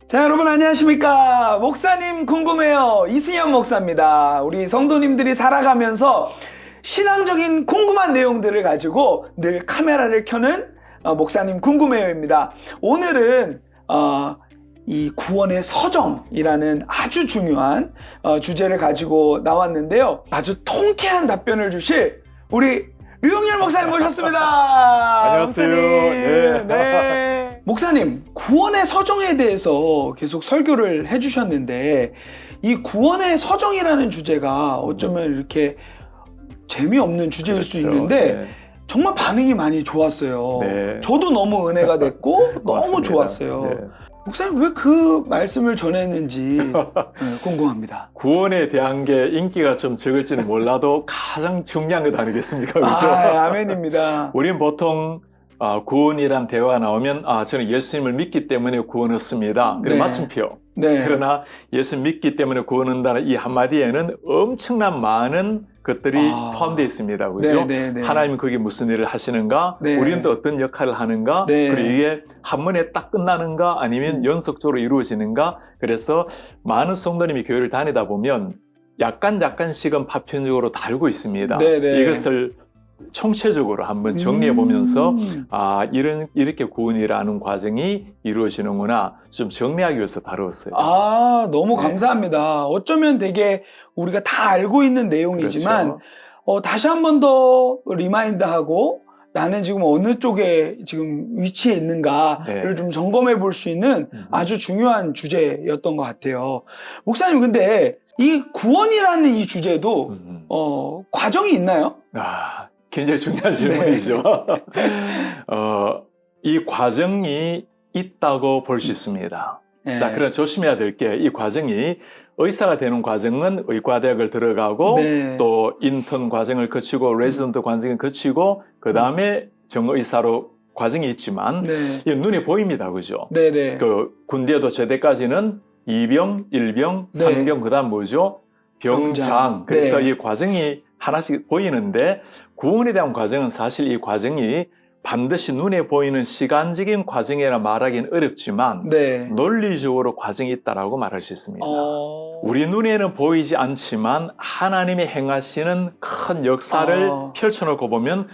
자, 여러분 안녕하십니까? 목사님 궁금해요. 이승현 목사입니다. 우리 성도님들이 살아가면서 신앙적인 궁금한 내용들을 가지고 늘 카메라를 켜는 목사님 궁금해요입니다. 오늘은 이 구원의 서정이라는 아주 중요한 주제를 가지고 나왔는데요. 아주 통쾌한 답변을 주실 우리 류용렬 목사님 모셨습니다. 안녕하세요. 목사님. 네. 목사님, 구원의 서정에 대해서 계속 설교를 해주셨는데 이 구원의 서정이라는 주제가 어쩌면 이렇게 재미없는 주제일 수 있는데 네. 정말 반응이 많이 좋았어요. 네. 저도 너무 은혜가 됐고 너무 맞습니다. 좋았어요. 네. 목사님 왜 그 말씀을 전했는지 궁금합니다. 구원에 대한 게 인기가 좀 적을지는 몰라도 가장 중요한 것 아니겠습니까? 그렇죠? 아멘입니다. 우리는 보통 구원이란 대화가 나오면 저는 예수님을 믿기 때문에 구원 얻습니다. 그런 네. 마침표. 네. 그러나 예수 믿기 때문에 구원 얻는다는 이 한마디에는 엄청난 많은 것들이 포함되어 있습니다. 그죠? 네, 네, 네. 하나님은 거기에 무슨 일을 하시는가? 네. 우리는 또 어떤 역할을 하는가? 네. 그리고 이게 한 번에 딱 끝나는가? 아니면 연속적으로 이루어지는가? 그래서 많은 성도님이 교회를 다니다 보면 약간씩은 파편적으로 다루고 있습니다. 네, 네. 이것을 총체적으로 한번 정리해 보면서 이렇게 구원이라는 과정이 이루어지는구나 좀 정리하기 위해서 다루었어요. 너무 네. 감사합니다. 어쩌면 되게 우리가 다 알고 있는 내용이지만 그렇죠. 다시 한 번 더 리마인드하고 나는 지금 어느 쪽에 지금 위치해 있는가를 네. 좀 점검해 볼 수 있는 아주 중요한 주제였던 것 같아요. 목사님, 근데 이 구원이라는 이 주제도 과정이 있나요? 굉장히 중요한 질문이죠. 이 과정이 있다고 볼 수 있습니다. 네. 자, 그럼 조심해야 될 게 이 과정이 의사가 되는 과정은 의과대학을 들어가고 네. 또 인턴 과정을 거치고 레지던트 과정을 거치고 그 다음에 정의사로 과정이 있지만 네. 이 눈에 보입니다, 그죠? 네네. 그 군대도 제대까지는 2병, 1병, 네. 3병 그다음 뭐죠? 병장. 그래서 네. 이 과정이 하나씩 보이는데 구원에 대한 과정은 사실 이 과정이 반드시 눈에 보이는 시간적인 과정이라 말하기는 어렵지만 네. 논리적으로 과정이 있다라고 말할 수 있습니다. 어... 우리 눈에는 보이지 않지만 하나님이 행하시는 큰 역사를 펼쳐놓고 보면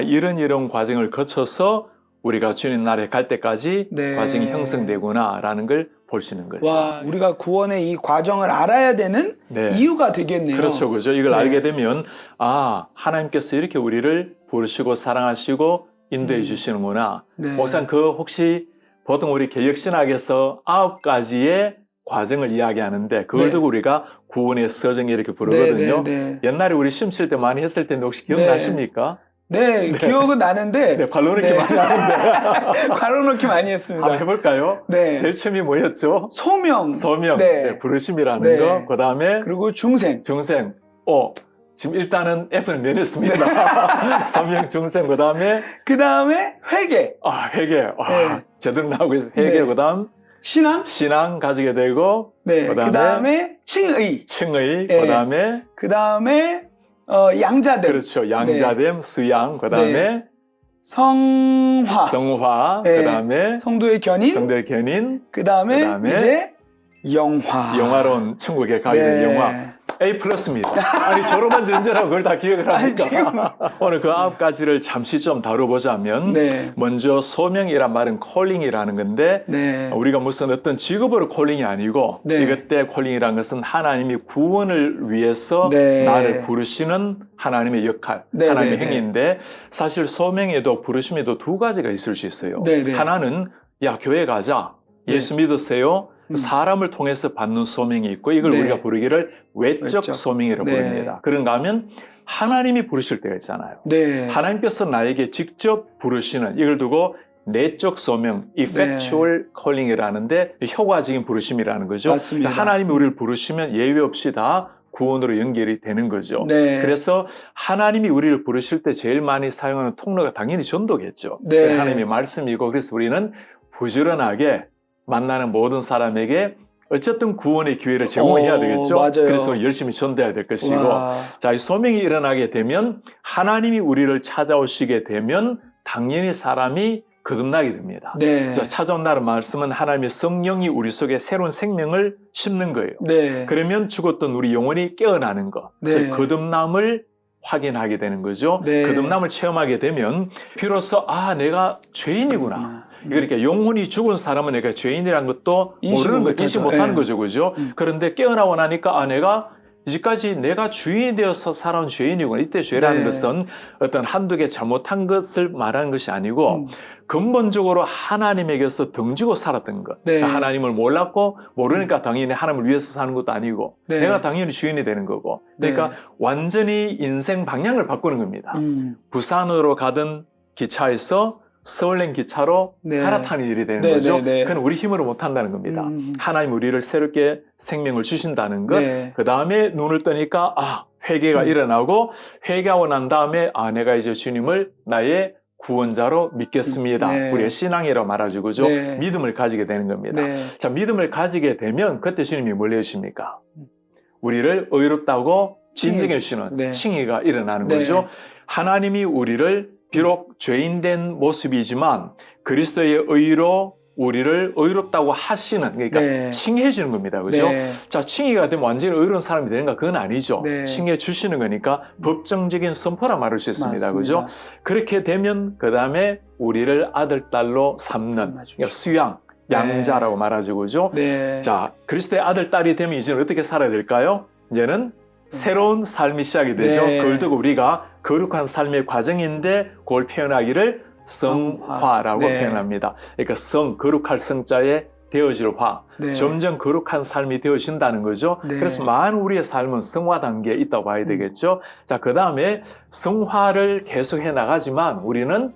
이런 과정을 거쳐서 우리가 주님 나라에 갈 때까지 네. 과정이 형성되구나라는 걸 볼 수 있는 거죠. 와, 우리가 구원의 이 과정을 알아야 되는 네. 이유가 되겠네요. 그렇죠, 그죠. 이걸 네. 알게 되면 하나님께서 이렇게 우리를 부르시고 사랑하시고 인도해 주시는구나. 네. 목사님, 혹시 보통 우리 개혁신학에서 9가지의 과정을 이야기하는데 그걸 네. 두고 우리가 구원의 서정 이렇게 부르거든요. 네. 옛날에 우리 시험 칠 때 많이 했을 텐데 혹시 기억나십니까? 네, 기억은 나는데. 네, 관로넣기 많이 하는데. 관로넣기 많이 했습니다. 한번 해볼까요? 네. 제일 처음이 뭐였죠? 소명. 소명. 네. 네, 부르심이라는 네. 거. 그 다음에 그리고 중생. 중생. 지금 일단은 F는 면했습니다. 소명, 중생. 그 다음에 그 다음에 회개. 회개. 네. 제대로 나오고 있어요. 회개. 네. 그 다음 신앙 가지게 되고. 네. 그 다음에 칭의. 칭의. 네. 그 다음에 그 다음에 양자됨. 그렇죠. 양자됨, 수양. 그 다음에 성화. 성화. 네. 그 다음에 성도의 견인. 성도의 견인. 그 다음에 그다음에 이제 영화. 영화로운 천국에 가게 된 영화. A 플러스입니다. 아니, 졸업한 전제라고 그걸 다 기억을 하니까. 오늘 그 9가지를 잠시 좀 다뤄보자면, 네. 먼저 소명이란 말은 콜링이라는 건데, 네. 우리가 무슨 어떤 직업으로 콜링이 아니고, 네. 이것 때 콜링이라는 것은 하나님이 구원을 위해서 네. 나를 부르시는 하나님의 역할, 네, 하나님의 네, 행위인데, 사실 소명에도 부르심에도 2가지가 있을 수 있어요. 네, 네. 하나는, 야, 교회 가자. 예수 믿으세요. 사람을 통해서 받는 소명이 있고 이걸 네. 우리가 부르기를 외적 소명이라고 네. 부릅니다. 그런가 하면 하나님이 부르실 때가 있잖아요. 네. 하나님께서 나에게 직접 부르시는 이걸 두고 내적 소명, effectual calling이라는데 효과적인 부르심이라는 거죠. 맞습니다. 하나님이 우리를 부르시면 예외 없이 다 구원으로 연결이 되는 거죠. 네. 그래서 하나님이 우리를 부르실 때 제일 많이 사용하는 통로가 당연히 전도겠죠. 네. 하나님의 말씀이고 그래서 우리는 부지런하게 만나는 모든 사람에게 어쨌든 구원의 기회를 제공해야 되겠죠. 맞아요. 그래서 열심히 전도해야 될 것이고 와. 자, 이 소명이 일어나게 되면 하나님이 우리를 찾아오시게 되면 당연히 사람이 거듭나게 됩니다. 네. 그래서 찾아온다는 말씀은 하나님의 성령이 우리 속에 새로운 생명을 심는 거예요. 네. 그러면 죽었던 우리 영혼이 깨어나는 것, 네. 즉 거듭남을 확인하게 되는 거죠. 네. 거듭남을 체험하게 되면 비로소 내가 죄인이구나. 그러니까 영혼이 죽은 사람은 내가 죄인이라는 것도 모르는 거, 인식 못하는 네. 거죠, 그죠? 그런데 깨어나고 나니까 내가 이제까지 내가 주인이 되어서 살아온 죄인이구나. 이때 죄라는 네. 것은 어떤 한두 개 잘못한 것을 말하는 것이 아니고 근본적으로 하나님에게서 등지고 살았던 것. 네. 그러니까 하나님을 몰랐고 모르니까 당연히 하나님을 위해서 사는 것도 아니고 네. 내가 당연히 주인이 되는 거고. 그러니까 네. 완전히 인생 방향을 바꾸는 겁니다. 부산으로 가던 기차에서 서울행 기차로 네. 갈아타는 일이 되는 네, 거죠. 네, 네. 그건 우리 힘으로 못한다는 겁니다. 하나님 우리를 새롭게 생명을 주신다는 것. 네. 그 다음에 눈을 뜨니까 회개가 일어나고 회개하고 난 다음에 내가 이제 주님을 나의 구원자로 믿겠습니다. 네. 우리의 신앙이라고 말하죠. 그죠? 네. 믿음을 가지게 되는 겁니다. 네. 자, 믿음을 가지게 되면 그때 주님이 뭘 해주십니까? 우리를 의롭다고 인정해 주시는 네. 칭의가 일어나는 네. 거죠. 하나님이 우리를 비록 죄인된 모습이지만 그리스도의 의로 우리를 의롭다고 하시는, 그러니까 네. 칭해 주는 겁니다. 그죠? 네. 자, 칭의가 되면 완전히 의로운 사람이 되는가? 그건 아니죠. 네. 칭해 주시는 거니까 법정적인 선포라 말할 수 있습니다. 맞습니다. 그죠? 그렇게 되면 그 다음에 우리를 아들, 딸로 삼는, 그러니까 수양, 양자라고 말하죠. 그죠? 네. 자, 그리스도의 아들, 딸이 되면 이제는 어떻게 살아야 될까요? 이제는 새로운 삶이 시작이 되죠. 네. 그걸 두고 우리가 거룩한 삶의 과정인데 그걸 표현하기를 성화라고 네. 표현합니다. 그러니까 거룩할 성자에 되어질 화. 네. 점점 거룩한 삶이 되어진다는 거죠. 네. 그래서 많은 우리의 삶은 성화 단계에 있다고 봐야 되겠죠. 자, 그 다음에 성화를 계속해 나가지만 우리는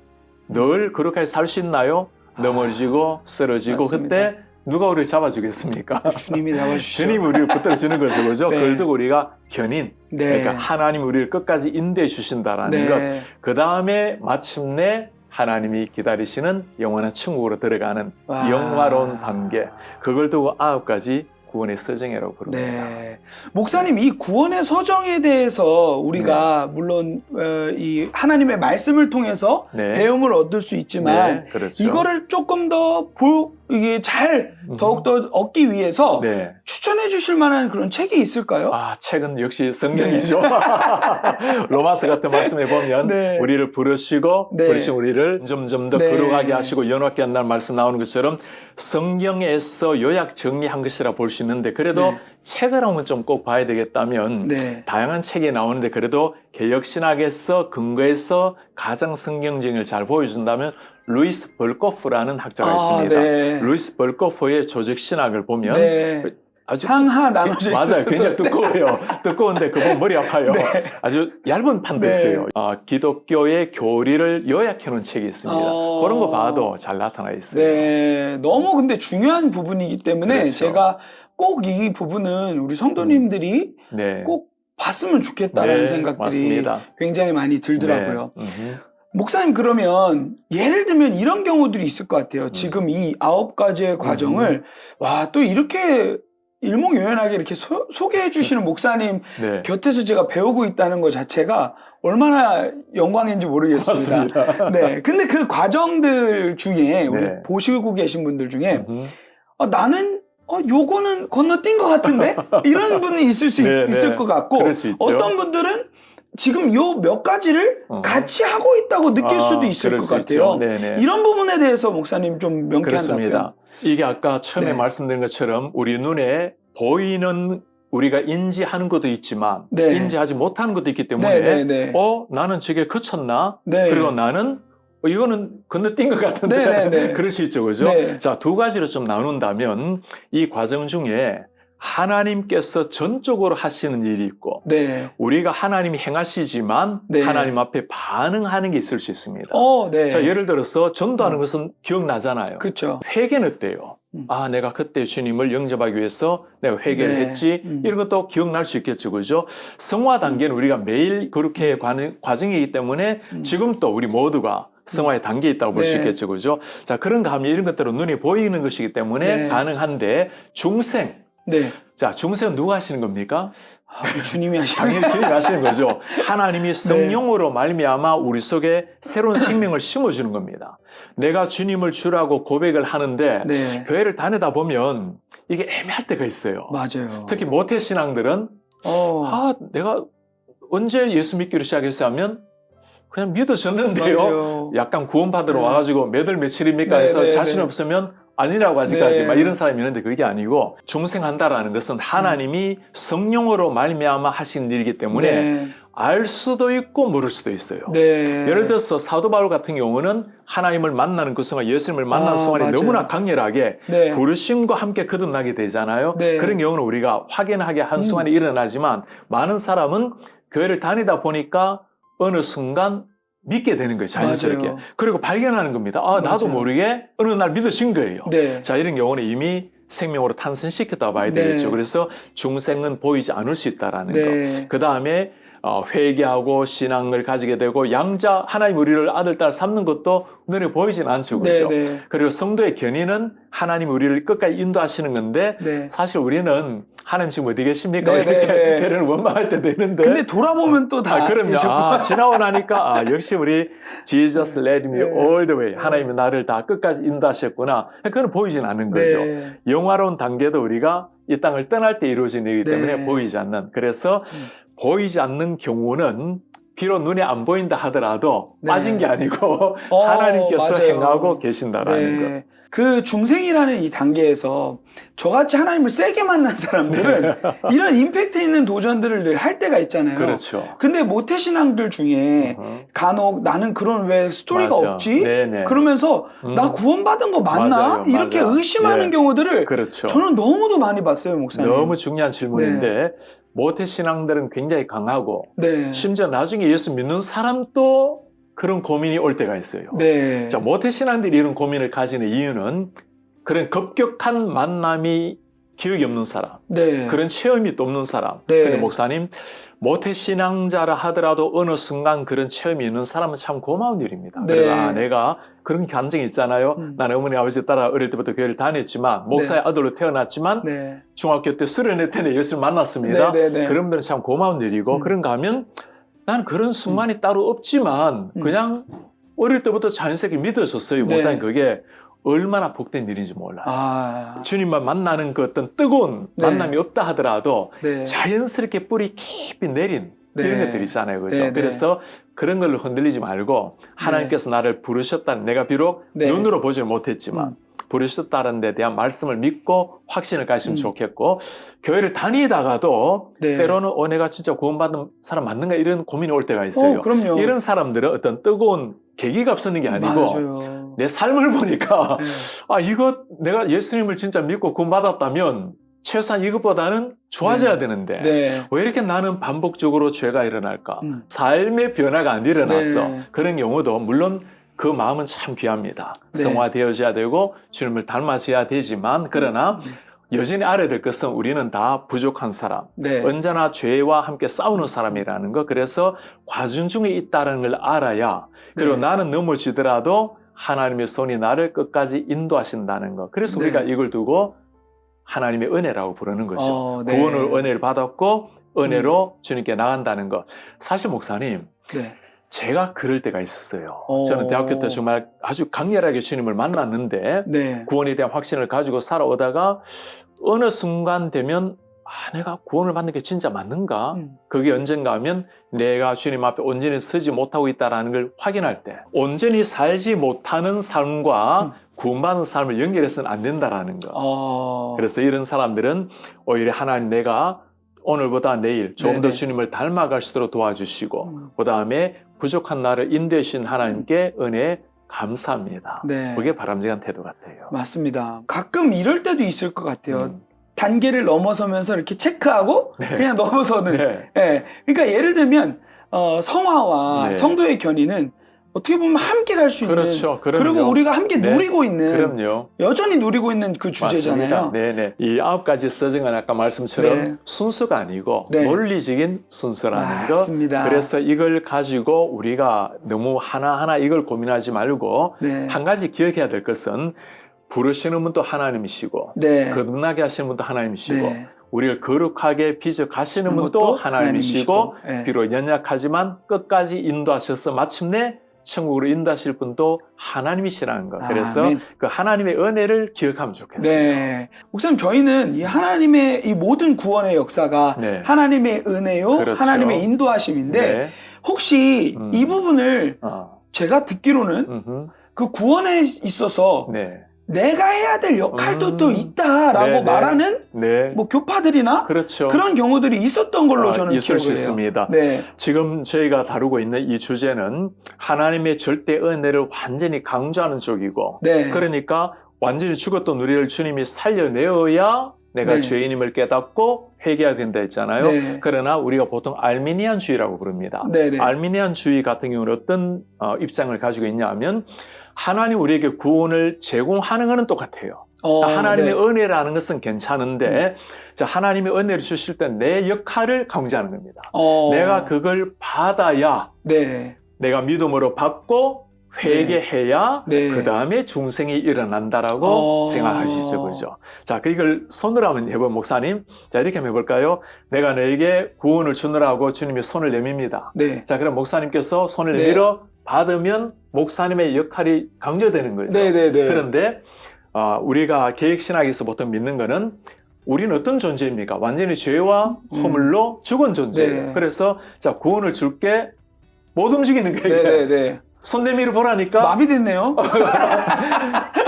늘 거룩하게 살 수 있나요? 넘어지고 쓰러지고 맞습니다. 그때 누가 우리를 잡아주겠습니까? 주님이 잡아주시죠. 주님이 우리를 붙들어주는 거죠. 그죠? 네. 그걸 두고 우리가 견인. 네. 그러니까 하나님 우리를 끝까지 인도해 주신다라는 것. 네. 그 다음에 마침내 하나님이 기다리시는 영원한 천국으로 들어가는 와. 영화로운 단계. 그걸 두고 9가지 구원의 서정이라고 부릅니다. 네. 목사님, 이 구원의 서정에 대해서 우리가 물론 이 하나님의 말씀을 통해서 네. 배움을 얻을 수 있지만 네, 그렇죠. 이거를 조금 더 이게 잘 더욱더 얻기 위해서 네. 추천해 주실 만한 그런 책이 있을까요? 책은 역시 성경이죠. 로마서 같은 말씀에 보면 네. 우리를 부르시고 네. 부르신 우리를 점점 더 네. 거룩하게 하시고 연합게 한다는 말씀 나오는 것처럼 성경에서 요약 정리한 것이라 볼 수 있는데 그래도 네. 책을 한번 좀 꼭 봐야 되겠다면 네. 다양한 책이 나오는데 그래도 개혁신학에서 근거해서 가장 성경적을 잘 보여준다면 루이스 벌코프라는 학자가 있습니다. 네. 루이스 벌코프의 조직신학을 보면 네. 아주 상하 나눠져 맞아요. 굉장히 두꺼워요. 두꺼운데 그거 머리 아파요. 네. 아주 얇은 판도 네. 있어요. 기독교의 교리를 요약해 놓은 책이 있습니다. 그런 거 봐도 잘 나타나 있어요. 네, 너무 근데 중요한 부분이기 때문에 그렇죠. 제가 꼭 이 부분은 우리 성도님들이 네. 꼭 봤으면 좋겠다라는 네, 생각들이 맞습니다. 굉장히 많이 들더라고요. 네. 목사님, 그러면 예를 들면 이런 경우들이 있을 것 같아요. 지금 이 9가지의 과정을 또 이렇게 일목요연하게 이렇게 소개해 주시는 목사님 네. 곁에서 제가 배우고 있다는 것 자체가 얼마나 영광인지 모르겠습니다. 맞습니다. 네. 근데 그 과정들 중에 우리 네. 보시고 계신 분들 중에 나는 요거는 건너뛴 것 같은데 이런 분이 있을 네, 것 같고 그럴 수 있죠. 어떤 분들은 지금 요 몇 가지를 같이 하고 있다고 느낄 수도 있을 그럴 것 수 같아요. 있죠. 네네. 이런 부분에 대해서 목사님 좀 명쾌한 그렇습니다. 답변. 이게 아까 처음에 네. 말씀드린 것처럼 우리 눈에 보이는 우리가 인지하는 것도 있지만 네. 인지하지 못하는 것도 있기 때문에 네, 네, 네. 나는 저게 그쳤나? 네. 그리고 나는 이거는 건너뛴 것 같은데 네, 네, 네. 그럴 수 있죠. 그죠? 네. 자, 2가지로 좀 나눈다면 이 과정 중에 하나님께서 전적으로 하시는 일이 있고 네. 우리가 하나님이 행하시지만 네. 하나님 앞에 반응하는 게 있을 수 있습니다. 네. 자, 예를 들어서 전도하는 것은 기억나잖아요. 그렇죠. 회개는 어때요? 내가 그때 주님을 영접하기 위해서 내가 회개를 네. 했지. 이런 것도 기억날 수 있겠죠. 그죠? 성화 단계는 우리가 매일 그렇게 가는 과정이기 때문에 지금 또 우리 모두가 성화의 단계에 있다고 볼 수 네. 있겠죠. 그죠? 자, 그런가 하면 이런 것들은 눈에 보이는 것이기 때문에 네. 가능한데 중생, 네. 자, 중생은 누가 하시는 겁니까? 우리 주님이 하시는 당연히 주님이 하시는 거죠. 하나님이 성령으로 말미암아 우리 속에 새로운 생명을 심어주는 겁니다. 내가 주님을 주라고 고백을 하는데 네. 교회를 다니다 보면 이게 애매할 때가 있어요. 맞아요. 특히 모태신앙들은 내가 언제 예수 믿기로 시작했어요 하면 그냥 믿어졌는데요. 맞아요. 약간 구원받으러 네. 와가지고 몇 월 며칠입니까 네, 해서 네, 자신 네. 없으면 아니라고 아직까지 네. 막 이런 사람이 있는데 그게 아니고 중생한다라는 것은 하나님이 성령으로 말미암아 하신 일이기 때문에 네. 알 수도 있고 모를 수도 있어요. 네. 예를 들어서 사도 바울 같은 경우는 하나님을 만나는 그 순간, 예수님을 만나는 순간이 맞아요. 너무나 강렬하게 네. 부르심과 함께 거듭나게 되잖아요. 네. 그런 경우는 우리가 확연하게 한 순간에 일어나지만 많은 사람은 교회를 다니다 보니까 어느 순간 믿게 되는 거예요. 자연스럽게. 맞아요. 그리고 발견하는 겁니다. 나도 맞아요. 모르게 어느 날 믿어진 거예요. 네. 자, 이런 경우는 이미 생명으로 탄생시켰다 봐야 네. 되겠죠. 그래서 중생은 보이지 않을 수 있다라는 네. 거. 그 다음에 회개하고 신앙을 가지게 되고 양자 하나님 우리를 아들 딸 삼는 것도 눈에 보이진 않죠. 그렇죠? 네. 네. 그리고 성도의 견인은 하나님 우리를 끝까지 인도하시는 건데 네. 사실 우리는 하나님 지금 어디 계십니까? 네, 이렇게 네. 때로는 원망할 때도 있는데 근데 돌아보면 또 다 그럼요. 지나고 나니까 역시 우리 Jesus led me 네. all the way. 하나님이 나를 다 끝까지 인도하셨구나. 그건 보이진 않는 거죠. 네. 영화로운 단계도 우리가 이 땅을 떠날 때 이루어진 일이기 때문에 네. 보이지 않는. 그래서 보이지 않는 경우는 비록 눈에 안 보인다 하더라도 네. 빠진 게 아니고 하나님께서 맞아요. 행하고 계신다라는 것. 네. 그 중생이라는 이 단계에서 저같이 하나님을 세게 만난 사람들은 이런 임팩트 있는 도전들을 늘 할 때가 있잖아요. 그렇죠. 근데 모태신앙들 중에 간혹 나는 그런 왜 스토리가 맞아. 없지? 네네. 그러면서 나 구원받은 거 맞나? 맞아요. 이렇게 맞아. 의심하는 예. 경우들을 그렇죠. 저는 너무도 많이 봤어요, 목사님. 너무 중요한 질문인데 모태신앙들은 굉장히 강하고 네. 심지어 나중에 예수 믿는 사람도 그런 고민이 올 때가 있어요. 네. 자, 모태신앙들이 이런 고민을 가지는 이유는 그런 급격한 만남이 기억이 없는 사람, 네. 그런 체험이 또 없는 사람. 네. 근데 목사님, 모태신앙자라 하더라도 어느 순간 그런 체험이 있는 사람은 참 고마운 일입니다. 네. 그래서 내가 그런 감정이 있잖아요. 나는 어머니 아버지 따라 어릴 때부터 교회를 다녔지만 목사의 아들로 태어났지만 네. 중학교 때 34때 예수를 만났습니다. 네, 네, 네. 그런 분은 참 고마운 일이고 그런가 하면 난 그런 순간이 따로 없지만 그냥 어릴 때부터 자연스럽게 믿어졌어요. 네. 목사님 그게 얼마나 복된 일인지 몰라요. 주님만 만나는 그 어떤 뜨거운 네. 만남이 없다 하더라도 네. 자연스럽게 뿌리 깊이 내린 네. 이런 것들이 있잖아요. 그죠? 네, 네. 그래서 그런 걸로 흔들리지 말고 하나님께서 나를 부르셨다는 내가 비록 네. 눈으로 보지 못했지만 부르셨다는 데 대한 말씀을 믿고 확신을 가지시면 좋겠고 교회를 다니다가도 네. 때로는 내가 진짜 구원받은 사람 맞는가 이런 고민이 올 때가 있어요. 그럼요. 이런 사람들은 어떤 뜨거운 계기가 없었는 게 아니고 맞아요. 내 삶을 보니까 네. 이거 내가 예수님을 진짜 믿고 구원받았다면 최소한 이것보다는 좋아져야 네. 되는데 네. 왜 이렇게 나는 반복적으로 죄가 일어날까? 삶의 변화가 안 일어났어. 네. 그런 경우도 물론 그 마음은 참 귀합니다. 네. 성화되어져야 되고 주님을 닮아져야 되지만 그러나 여전히 알아야 될 것은 우리는 다 부족한 사람, 네. 언제나 죄와 함께 싸우는 사람이라는 거. 그래서 과중 중에 있다는 걸 알아야 그리고 네. 나는 넘어지더라도 하나님의 손이 나를 끝까지 인도하신다는 거. 그래서 네. 우리가 이걸 두고 하나님의 은혜라고 부르는 것이죠. 네. 구원을 은혜를 받았고 은혜로 주님께 나간다는 것. 사실 목사님, 네. 제가 그럴 때가 있었어요. 저는 대학교 때 정말 아주 강렬하게 주님을 만났는데 네. 구원에 대한 확신을 가지고 살아오다가 어느 순간 되면 내가 구원을 받는 게 진짜 맞는가? 그게 언젠가 하면 내가 주님 앞에 온전히 서지 못하고 있다는 걸 확인할 때 온전히 살지 못하는 삶과 구원받는 삶을 연결해서는 안 된다는 거. 그래서 이런 사람들은 오히려 하나님 내가 오늘보다 내일 좀 더 주님을 닮아갈 수 있도록 도와주시고 그 다음에 부족한 나를 인도해 주신 하나님께 은혜 감사합니다. 네. 그게 바람직한 태도 같아요. 맞습니다. 가끔 이럴 때도 있을 것 같아요. 단계를 넘어서면서 이렇게 체크하고 그냥 넘어서는. 네. 네. 그러니까 예를 들면 성화와 네. 성도의 견인은 어떻게 보면 함께 갈 수 있는 그렇죠. 그럼요. 그리고 우리가 함께 네. 누리고 있는 그럼요. 여전히 누리고 있는 그 주제잖아요. 맞습니다. 네네. 이 9가지 서정은 아까 말씀처럼 네. 순서가 아니고 네. 논리적인 순서라는 맞습니다. 거. 그래서 이걸 가지고 우리가 너무 하나하나 이걸 고민하지 말고 네. 한 가지 기억해야 될 것은 부르시는 분도 하나님이시고 네. 거듭나게 하시는 분도 하나님이시고 네. 우리를 거룩하게 빚어가시는 분도 것도 하나님이시고 네. 비록 연약하지만 끝까지 인도하셔서 마침내 천국으로 인도하실 분도 하나님이시라는 것. 그래서 아멘. 그 하나님의 은혜를 기억하면 좋겠어요. 네. 목사님, 저희는 이 하나님의 이 모든 구원의 역사가 네. 하나님의 은혜요, 그렇죠. 하나님의 인도하심인데 네. 혹시 이 부분을 제가 듣기로는 음흠. 그 구원에 있어서 네. 내가 해야 될 역할도 또 있다라고 네, 네. 말하는 네. 뭐 교파들이나 그렇죠. 그런 경우들이 있었던 걸로 저는 있을 기억을 수 해요. 있습니다. 네. 지금 저희가 다루고 있는 이 주제는 하나님의 절대 은혜를 완전히 강조하는 쪽이고 네. 그러니까 완전히 죽었던 우리를 주님이 살려내어야 내가 네. 죄인임을 깨닫고 회개해야 된다 했잖아요. 네. 그러나 우리가 보통 알미니안주의라고 부릅니다. 네, 네. 알미니안주의 같은 경우는 어떤 입장을 가지고 있냐 하면 하나님 우리에게 구원을 제공하는 것은 똑같아요. 하나님의 네. 은혜라는 것은 괜찮은데 자, 하나님의 은혜를 주실 때 내 역할을 강조하는 겁니다. 내가 그걸 받아야 네. 내가 믿음으로 받고 회개해야 네. 그 다음에 중생이 일어난다라고 생각하시죠. 그죠? 자, 이걸 손으로 한번 해본 목사님. 자, 이렇게 한번 해볼까요? 내가 너에게 구원을 주느라고 주님이 손을 내밉니다. 네. 자, 그럼 목사님께서 손을 네. 내밀어 받으면 목사님의 역할이 강조되는 거죠. 네네네. 그런데 우리가 개혁신학에서 보통 믿는 거는 우리는 어떤 존재입니까? 완전히 죄와 허물로 죽은 존재예요. 네. 그래서 자, 구원을 줄게 못 움직이는 거예요. 네네네. 손 내밀어 보라니까 마비됐네요.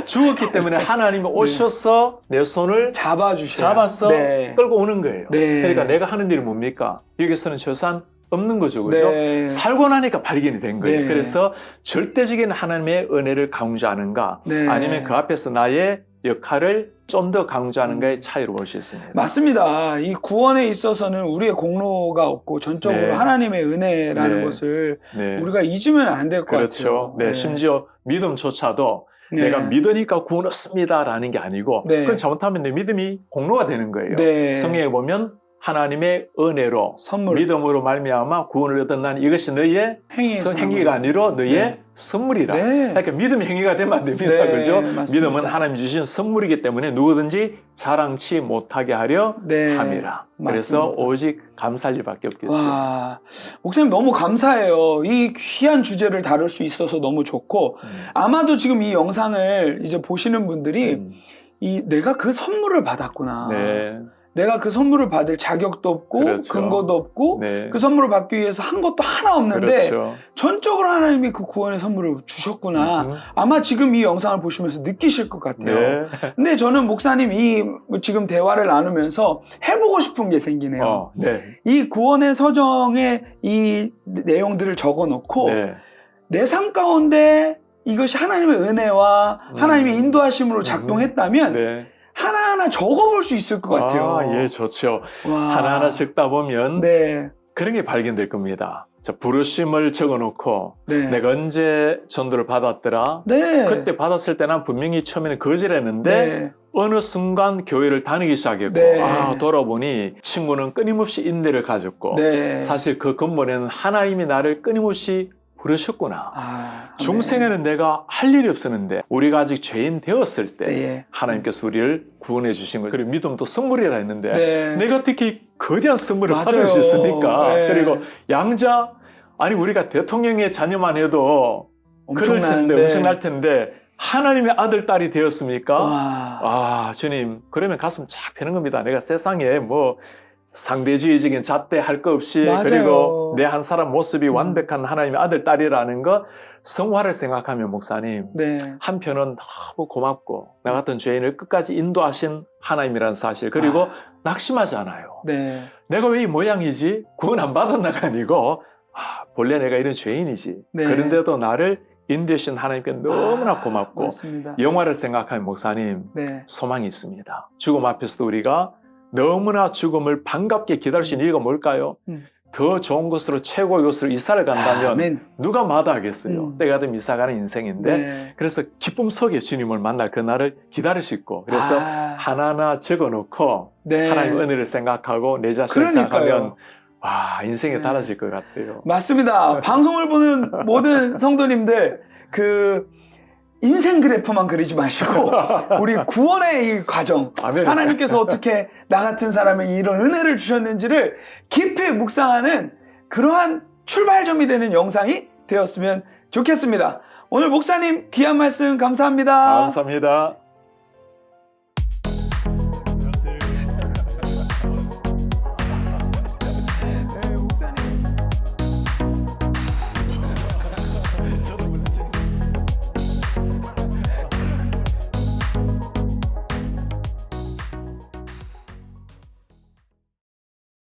죽었기 때문에 하나님이 오셔서 내 손을 잡아서 네. 끌고 오는 거예요. 네. 그러니까 내가 하는 일이 뭡니까? 여기서는 최소한 없는 거죠. 그죠? 네. 살고 나니까 발견이 된 거예요. 네. 그래서 절대적인 하나님의 은혜를 강조하는가 네. 아니면 그 앞에서 나의 역할을 좀 더 강조하는가의 차이로 볼 수 있습니다. 맞습니다. 이 구원에 있어서는 우리의 공로가 없고 전적으로 네. 하나님의 은혜라는 네. 것을 네. 우리가 잊으면 안 될 것 그렇죠. 같아요. 네. 심지어 믿음조차도 네. 내가 믿으니까 구원 얻습니다라는 게 아니고 네. 그건 잘못하면 내 믿음이 공로가 되는 거예요. 네. 성경에 보면 하나님의 은혜로 선물. 믿음으로 말미암아 구원을 얻은 난 이것이 너희의 행위가 아니라 너희의 네. 선물이라. 네. 그러니까 믿음이 행위가 되면 안 됩니다. 네, 그죠? 맞습니다. 믿음은 하나님 주신 선물이기 때문에 누구든지 자랑치 못하게 하려 네. 함이라. 맞습니다. 그래서 오직 감사할 일밖에 없겠죠. 와, 목사님 너무 감사해요. 이 귀한 주제를 다룰 수 있어서 너무 좋고 아마도 지금 이 영상을 이제 보시는 분들이 내가 그 선물을 받았구나. 네. 내가 그 선물을 받을 자격도 없고 그렇죠. 근거도 없고 네. 그 선물을 받기 위해서 한 것도 하나 없는데 그렇죠. 전적으로 하나님이 그 구원의 선물을 주셨구나. 아마 지금 이 영상을 보시면서 느끼실 것 같아요. 네. 근데 저는 목사님 이 지금 대화를 나누면서 해보고 싶은 게 생기네요. 네. 이 구원의 서정에 이 내용들을 적어놓고 네. 내 삶 가운데 이것이 하나님의 은혜와 하나님의 인도하심으로 작동했다면 네. 하나하나 적어볼 수 있을 것 같아요. 예, 좋죠. 와. 하나하나 적다 보면 네. 그런 게 발견될 겁니다. 자, 부르심을 적어놓고 네. 내가 언제 전도를 받았더라? 네. 그때 받았을 때 난 분명히 처음에는 거절했는데 네. 어느 순간 교회를 다니기 시작했고 네. 돌아보니 친구는 끊임없이 인내를 가졌고 네. 사실 그 근본에는 하나님이 나를 끊임없이 부르셨구나. 중생에는 내가 할 일이 없었는데 우리가 아직 죄인 되었을 때 네. 하나님께서 우리를 구원해 주신 거예요. 그리고 믿음도 선물이라 했는데 네. 내가 어떻게 거대한 선물을 맞아요. 받을 수 있습니까? 네. 그리고 양자 아니 우리가 대통령의 자녀만 해도 그럴 텐데 네. 엄청날 텐데 하나님의 아들 딸이 되었습니까? 와. 주님 그러면 가슴 쫙 펴는 겁니다. 내가 세상에 뭐 상대주의적인 잣대할 거 없이 맞아요. 그리고 내 한 사람 모습이 완벽한 하나님의 아들 딸이라는 거 성화를 생각하면 목사님 네. 한편은 너무 고맙고 나 같은 죄인을 끝까지 인도하신 하나님이라는 사실 그리고 낙심하지 않아요. 네. 내가 왜 이 모양이지? 구원 안 받았나가 아니고 본래 내가 이런 죄인이지. 네. 그런데도 나를 인도하신 하나님께 너무나 고맙고 맞습니다. 영화를 생각하면 목사님 네. 소망이 있습니다. 죽음 앞에서도 우리가 너무나 죽음을 반갑게 기다릴 수 있는 이유가 뭘까요? 더 좋은 곳으로 최고의 곳으로 이사를 간다면 아멘. 누가 마다하겠어요? 때가 되면 이사 가는 인생인데 네. 그래서 기쁨 속에 주님을 만날 그날을 기다릴 수 있고 그래서 하나하나 적어놓고 네. 하나님의 은혜를 생각하고 내 자신을 그러니까요. 생각하면 인생이 네. 달라질 것 같아요. 맞습니다. 방송을 보는 모든 성도님들 인생 그래프만 그리지 마시고 우리 구원의 이 과정, 아멘. 하나님께서 어떻게 나 같은 사람에게 이런 은혜를 주셨는지를 깊이 묵상하는 그러한 출발점이 되는 영상이 되었으면 좋겠습니다. 오늘 목사님 귀한 말씀 감사합니다. 감사합니다.